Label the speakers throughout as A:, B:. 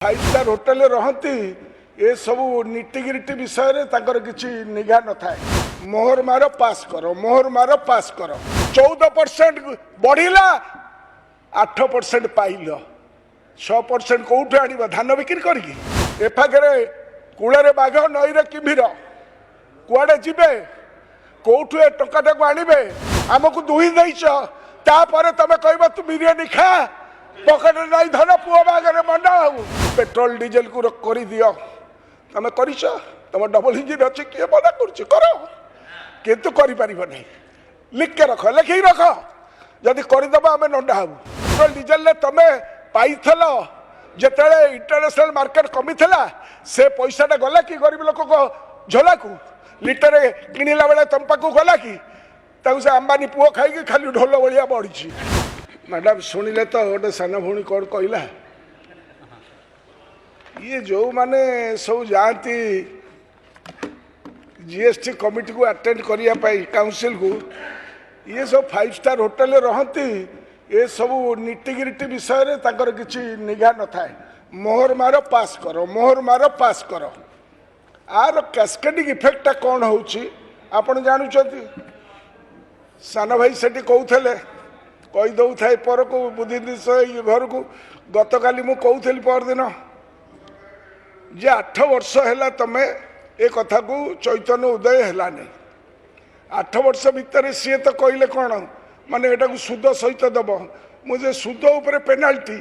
A: Five star hotel रहती ये सब नीतिगिरीटी विषय किसी निघा न था। मोहर मार पास कर, मोहर मार पास कर। 14% बढ़ला, 8% पाइल, 6% कौट आण धान बिक्री करके कूल बाघ नई किमिर कुआडे जीवे कौटू ए टंकाटा आणवे आमको दुही देच तापर तुम कह तू बिरियानी खा पकेट नहीं धन पुओ बागरे मंडा हूँ पेट्रोल डीजेल को कर दियो तुम कर तुम डबल इंजिन अच्छे किए मना कर कितु नहीं लिख के रख लिखिक रख जदि करदेव आम नंडा हूँ पेट्रोल डीजेल तुम पाइल जिते इंटरनेशनल मार्केट कमी से पैसाटा गला कि गरीब लोक झोला को लिटर किणला बेले तुम पाक गला कि से अंबानी पुओ खाई खाली ढोल भाया बढ़ी। मैडम शुणिले तो गोटे सान भूणी कौन कहला ये जो माने सब जाती जीएसटी कमिटी को अटेंड करने काउंसिल को ये सब फाइव स्टार होटेल रहती ये सब नीतिगिरीटी विषय किसी निघा न था। मोहर मार पास कर, मोहर मार पास कर। आर कैस्केडिंग इफेक्टा कौन होपन जानुंट सान भाई से कहते कहीदे था पर को बुद्धि घर को गत काली मु कहली परदिन जे 8 वर्ष है तुम ए कथा को चैतन्य उदय है नहीं 8 वर्ष भितर सी तो कहले कौन माने एटा को सुद सहित दब मुझे सुद उपर पेनाल्टी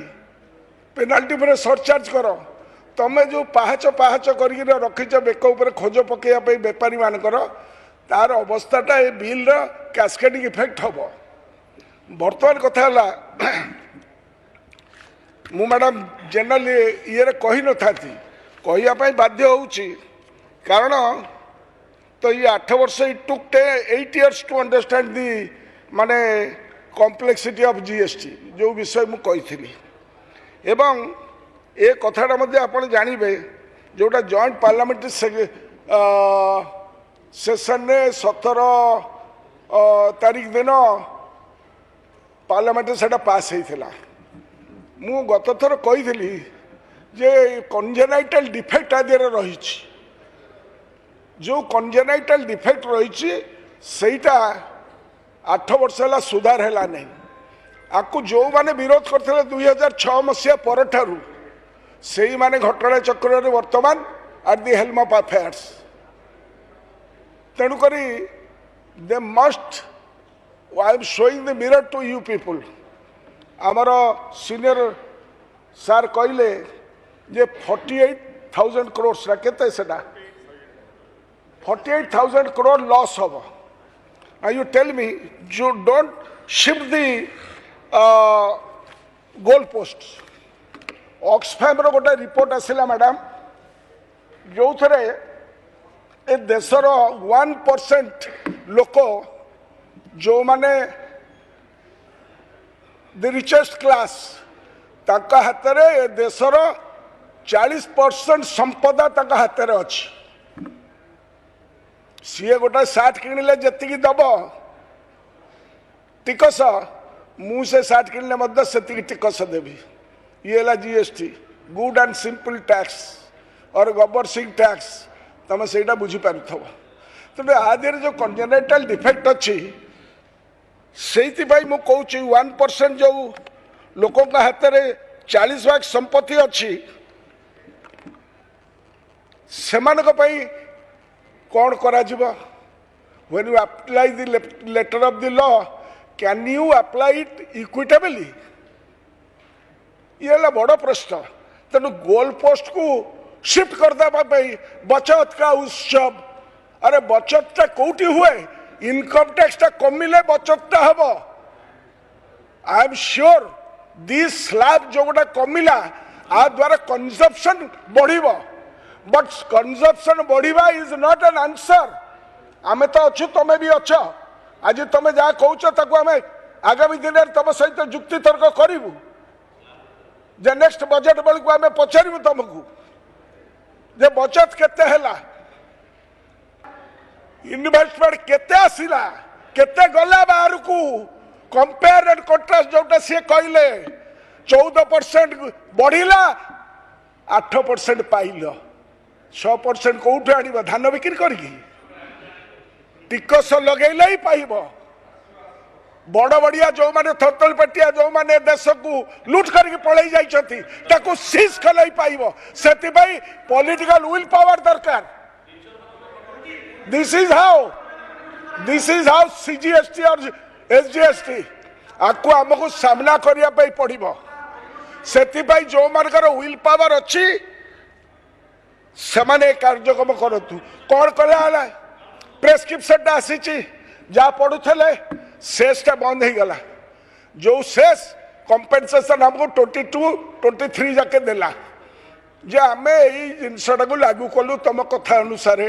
A: पेनाल्टी पर सरचार्ज कर तुम जो पाहाच पाहाच कर रखीच बेक उपर खोज पकड़ाई बेपारी मानकर तार अवस्थाटा ए बिल कैस्केडिंग इफेक्ट हम बर्तमान कथा मु मैडम जनरल ये कही न था कहवाई बाध्य होउची कारण तो ये 8 वर्ष it took 8 years to understand the माने कॉम्प्लेक्सिटी ऑफ जीएसटी जो विषय मु कही एवं ए कथाटा मध्य आपण जानिबे जोटा जॉइंट पार्लियामेंट्री सेशन ने 17 तारीख दिन पार्लियामेंट से पास होता मु गत थर कही जे कंजेनाइटल डिफेक्ट आदि रही जो कंजेनाइटल डिफेक्ट रही सेटा 8 वर्ष है सुधार है नहीं आपको जो माने विरोध करते 2006 मसीहा पर से माने घटना चक्र वर्तमान at the helm of affairs तेणुक they must I am showing the mirror to you people. आमर सीनियर सार कहले जे 48,000 crores केते सेटा 48,000 crore लॉस हम। Now you tell me you don't shift the goal posts. Oxfam रो गोटे report आसिला madam जो थरे ए देशर 1% लोक जो माने द रिचेस्ट क्लास ताका हाथ में देशर 40% संपदा ताका हाथ में अच्छी सी गोटे सार्ट किणिले जी दब टिकस मुझे सार्ट किणिले से टिकस देवी ये है GST good and simple tax और गवर्नसिंग टैक्स तुम से बुझीपार तेज आदि जो कंजेनाइटल डिफेक्ट अच्छी से मु कहूँ 1% जो लोकों का हाथ में 40 भाग संपत्ति अच्छी से कौन करा when you apply the letter of the law can you apply it equitably ये है बड़ प्रश्न तेणु गोल पोस्ट को शिफ्ट करदे बचत का उत्सव अरे बचतटा कौटी हुए इनकम टैक्स टा कमिले बचतटा हम I am sure this slab जो गोटा कमिला आ द्वारा कंजप्शन बढ़ बट कंजप्शन बढ़िबा इज नॉट एन आंसर आमे तो अच्छु तुम भी अच्छ आज तुम जहाँ कहूँ आम आगामी दिन में तुम सहित जुक्ति तर्क करूँ जे नेक्स्ट बजेट बेलू आम पचारू तुमको जे बचत केते हैला इन्वेस्टमेंट केते आसिला केते गला बाहर को कंपेयर एंड कंट्रास्ट जोटा सी कहले 14% बढ़िला 8% पाइल 6% कौटू आण धान बिक्री करके टिकस लगेले ही पाइब बड़ बड़िया जो माने थतलपटिया जो माने देश को लुट करके पलई जाइछथि ताको सीज कलई पाइब सेति भाई पॉलिटिकल विल पावर दरकार दिस इज हाउ सीजीएसटी और एसजीएसटी आपको हमको सामना करिया पई पड़िबो सेति भाई जो मानकर विल पावर अछि सेमाने कार्यक्रम करतु कौन कला प्रेस्क्रिप्शन आसी जहाँ पढ़ुले शेषटा बंद हो गला जो शेष कंपेनसेशन हमको 22-23 जाके देला जे आमे यही जिनसटा को लागू कलु तुम कथा अनुसार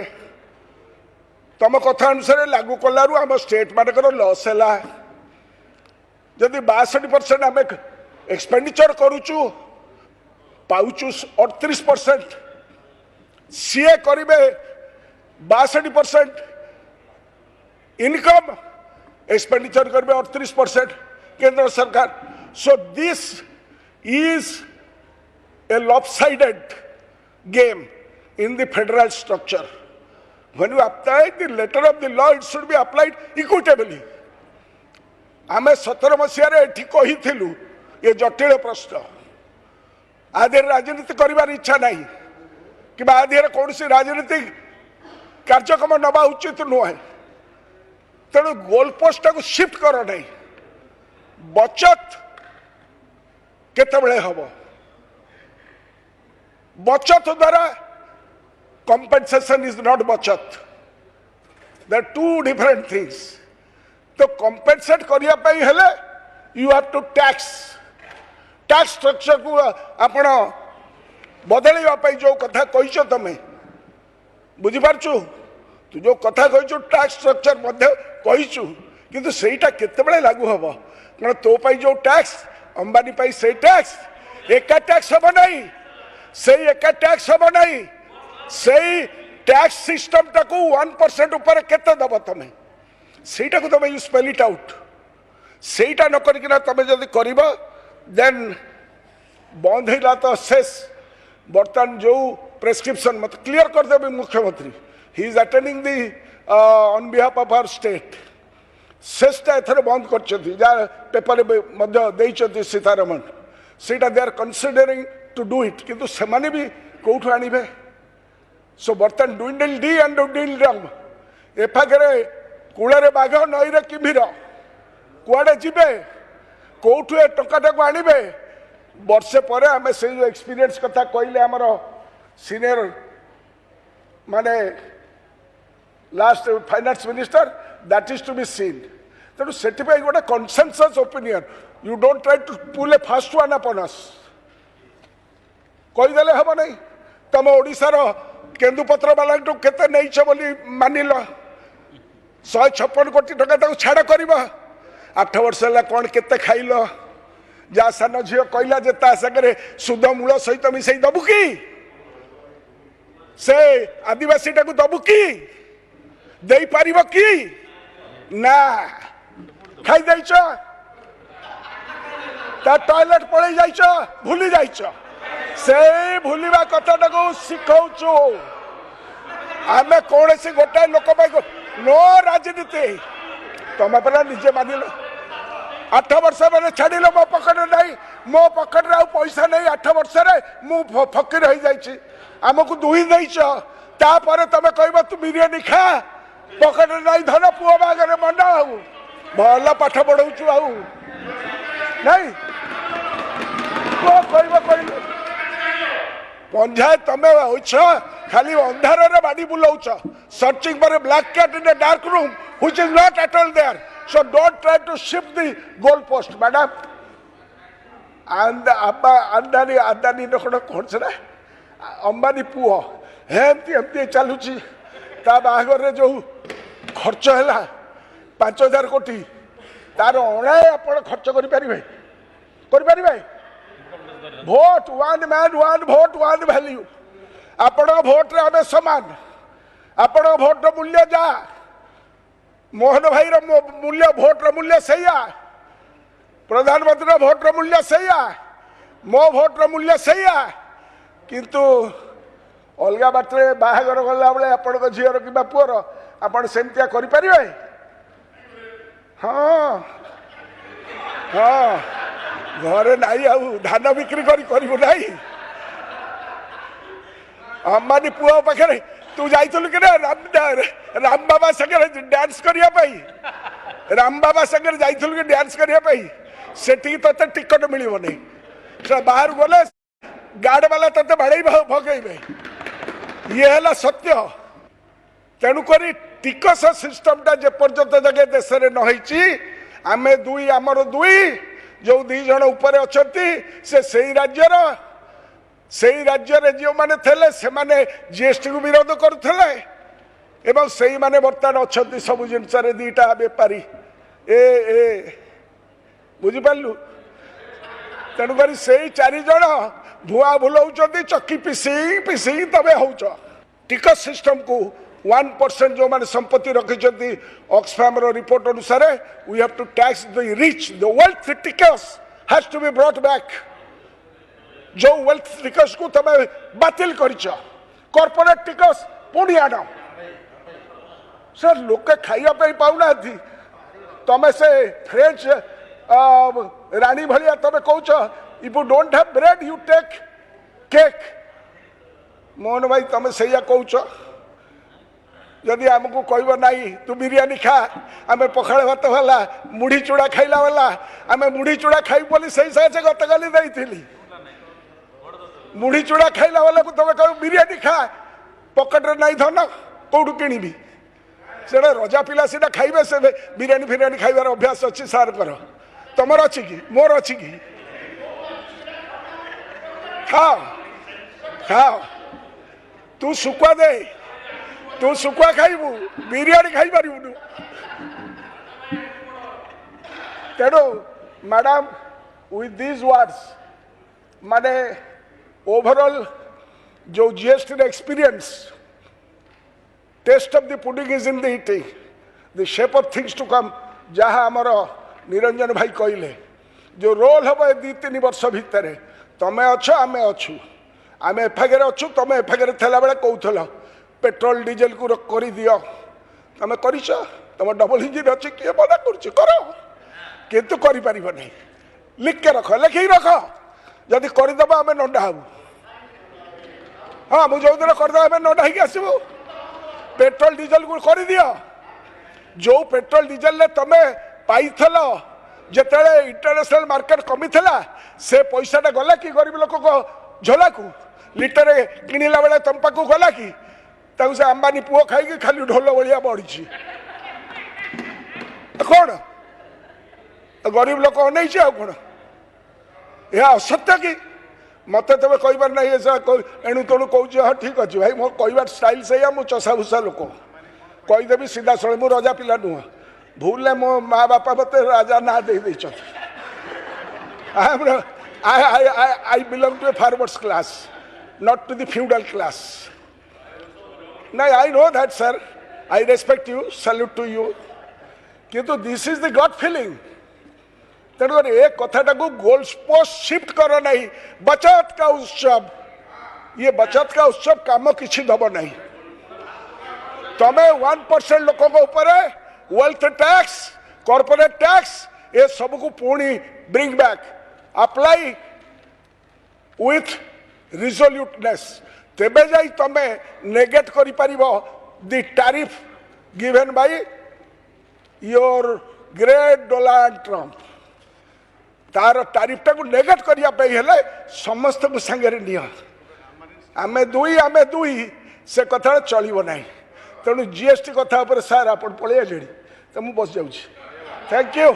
A: लागू कलु आम स्टेट मानकर लॉस है जदि 62% आम एक्सपेंडिचर करुचु पाउचु 38% सीए करेंगे 62% इनकम एक्सपेंडिचर करेंगे 38% केंद्र सरकार so this is a lopsided game in the federal structure when you apply the letter of the law it should be applied equitably आमे 17 मसीह एठी कही ये जटिल प्रश्न आधे राजनीति करिवार इच्छा नहीं कि आधे कौन सी राजनीतिक कार्यक्रम नवा उचित नुहे तेणु गोल पोस्ट को शिफ्ट कर नहीं बचत केतबेले हम बचत द्वारा कंपेंसेशन इज नॉट बचत द टू डिफरेंट थिंग्स तो कंपेंसेट करिया पई हेले you have to tax structure को आपण बदल जो कथा कही तुम बुझीपारचु तू जो कथा कही टैक्स स्ट्रक्चर कहीचु किंतु सेटा केतेबेले लागू हम कारण तो पाई जो टैक्स अंबानी पाई से टैक्स एका टैक्स हम नहीं से एका टैक्स हम नहीं से टैक्स सिस्टम टाकू 1% ऊपर केते दब तुम सेटा को तुम यू स्पेल इट आउट सेटा न करकिना तुम जदि करिबो देन बंद हैला तो शेष बर्तमान जो प्रेस्क्रिप्शन मत क्लियर कर देबे मुख्यमंत्री he is attending the on behalf of our state शेषटा एथर बंद करछथि जा पेपर मध्य देइछथि सीतारमण सेटा they are considering to do it किंतु सेमाने भी कोठु आनिबे सो बर्तमान डुइंडल डी एंड डुइंडल रम एफागरे कूଳରେ बाघ नईरे किभिर कुआडे जिबे कोठु ए टंकाटा को आनिबे वर्षे पर आम से जो एक्सपीरियंस कथा कहले आमर सीनियर माने last finance minister that is to be seen तेणु से गोटे consensus opinion you don't try to pull a fast one अपन अस कहीदेले हम नहीं तुम ओडिशार केन्दुपत्र वाला केते नहीं बोली मानिल 156 कोटी टका छाड़ कर 8 वर्ष है कौन केते खाइल जहाँ सान झील कहला जे ता सागरे सुध मूल सहित मिसई दबु कि से आदिवासी टाक दबु कि दे पार कि ना खाई जाइछ ता टॉयलेट पड़े जाइछ भूली जाइछ से भूलिबा कथाटा को शिखौछु आमे कौन से गोटाए लोक नो राजनीति तुम पहला निजे मानिल 8 वर्ष मैंने छाड़िल मो पकेट नहीं मो पकेट पैसा नहीं 8 वर्ष मु फकीर हो जाइए आमको दुही देच तापर तुम कह तू बिरियानी खा पकेट नहीं धन पुओ बागरे मन आउ भल पाठ पढ़ाऊँ आउ नहीं कह कहलु पंजाय तमें हो खाली अंधार रे बाड़ी बुलाऊच searching for a black cat in a dark room which is not at all there so don't try to shift the goal post madam Adani Adani कौन से अंबानी पुओ एमती चलुची बाहागर जो खर्च है 5000 कोटी तार अणाए आप खर्च करें vote one man one vote one value आपण भोट रे आमे समान आपण भोट रो मूल्य जा मोहन भाई रो मूल्य भोट रो मूल्य सैया प्रधानमंत्री रो भोट रो मूल्य सैया मो भोट रो मूल्य सैया किंतु अलग बाटे बाहागर गला बेले आपण झीर कि पुअर आपण सेमतिया करें हाँ हाँ घरे नाई आउ धान बिक्री करू ना अंबानी पुआ पाखे तू जाइलु कि राम बाबा संगे डांस करने राम बाबा संगे जाइलु कि डांस करने से ते टिकट मिल नहीं बाहर गले गार्ड वाला ते बाड़े भगेबे ये है सत्य तेणुक टिकस सिस्टम टा जेपर्यंत जगह देश में नही आमे दुई आमर दुई जो दी जन ऊपर अच्छा से राज्यर जो मैंने थे से माने जीएसटी को विरोध करुले एवं से माने बर्तमान अच्छा सब जिनस दीटा बेपारी ए बुझिपारू तेणुक से चार जन भुआ भुलाऊ चक्की पिसी पिसी तबे हो टिकस सिस्टम को 1% जो मैंने संपत्ति रखी ऑक्सफैम रिपोर्ट अनुसार we have to tax the rich the wealth tax has to be brought back जो वेल्थ टिकस को तमे बातिल करिछ कॉर्पोरेट टिकस पुणी आण सर लोके खाइया पे पाउना थी तमे से फ्रेंच रानी भलिया तमे कहूछ if you don't have bread you take cake Mohan भाई तमे सैया कहूछ जदि आमको कहब ना तू बिरियानी खा आम पखाड़ भात वाला मुढ़ी चूड़ा खाइला वाला आम मुढ़ी चूड़ा खाई बोली सही साहब गत काली देती मुढ़ी चूड़ा खाइला वाला को तुम कह बिरियानी खा पकेट ना धन कौटू किणी से रजा पिला सीटा खाइबे से बिरियानी फिरियानी खाइबार अभ्यास अच्छी सार कर तुम अच्छी कि मोर अच्छी कि खाओ खाओ तू सुकुआ दे तू सुकुआ खाइबू बिरियानी खाई पारू तेणु मैडम विथ दिस वर्ड्स माने ओवरऑल जो GST experience test of the pudding is in the eating the shape of things to come जहाँ आमर निरंजन भाई कहले जो रोल हम 2-3 वर्ष भितर तमें अच्छ आम अच्छु आम एफआईआर अच्छु तुम एफआईआर थला बेले कहूल पेट्रोल डीजेल को कर दियो तुम कर तुम डबल इंजिन अच्छी किए मना कर कितु कर लिख के रख लिखी रख जदि करदेव आम नंडा हबू हाँ मुझे जो दिन करदे आम नंडा ही आसबू पेट्रोल डीजेल को कर दियो जो पेट्रोल डीजेल तुम पाइल जिते इंटरनेशनल मार्केट कमी से पैसाटा गला कि गरीब लोक को झोला को लिटर किणला बेले तुम पाक गला कि से अंबानी पुओ खाई खाली ढोल भाया बढ़ी कौन गरीब लोक अन कौन यह असत्य कि मत तब कहबार ना एणु तेणु कौच हाँ ठीक अच्छे भाई मो कहबार स्टाइल से मुझे चषा भूषा लोक कहीदेवी सीधा सड़े मु रजा पिला नुह भूल मो माँ बापा मत राजा ना दे I belong to a farmers class, not to the feudal class. No, I know that, sir. I respect you, salute to you. किंतु this is the gut feeling. तेणुकर एक कथाटा को गोल पोस्ट शिफ्ट करो नहीं बचत का उत्सव ये बचत का उत्सव काम किसी दब नहीं तमें 1% लोकों को ऊपर वेल्थ टैक्स कॉर्पोरेट टैक्स ये सब को पुणी bring back apply with resoluteness तेबे जाई तमे नेगेट करि परिबो the tariff given by your great Donald Trump तार टैरिफटा को नेगेट करिया पे हेले समस्त को संगे निया आमे दुई से कथा चलिबो नाही तेणु जीएसटी कथा पर सार आपण पळे लेडी तो मु बस जाउछी थैंक यू।